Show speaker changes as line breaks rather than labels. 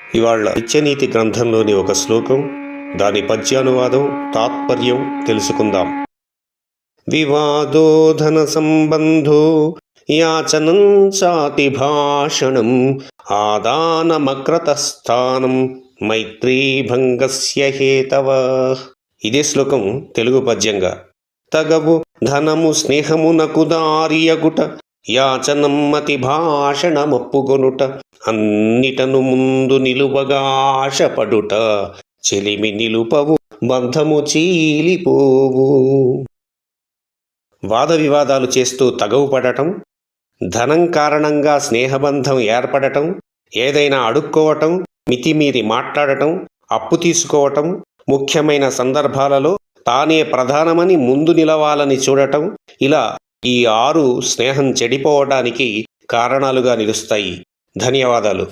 ఇవాళ నిత్యనీతి గ్రంథంలోని ఒక శ్లోకం, దాని పద్యానువాదం, తాత్పర్యం తెలుసుకుందాం. వివాదో ధన సంబంధో యాచనం చాతి భాషణం ఆదానమక్రతస్థానం మైత్రీభంగస్య హేతవ. ఇదే శ్లోకం తెలుగు పద్యంగా. తగవు ధనము స్నేహమునకు దారియగుట, యాచనం అతి భాషణమప్పుగొనుట, అన్నిటను ముందు నిలువగాశపడుట, చెలిమి నిలుపవు బంధము చీలిపోవు. వాద వివాదాలు చేస్తూ తగవు పడటం, ధనం కారణంగా స్నేహబంధం ఏర్పడటం, ఏదైనా అడుక్కోవటం, మితిమీరి మాట్లాడటం, అప్పు తీసుకోవటం, ముఖ్యమైన సందర్భాలలో తానే ప్రధానమని ముందు నిలవాలని చూడటం, ఇలా ఈ 6 స్నేహం చెడిపోవడానికి కారణాలుగా నిలుస్తాయి. ధన్యవాదాలు.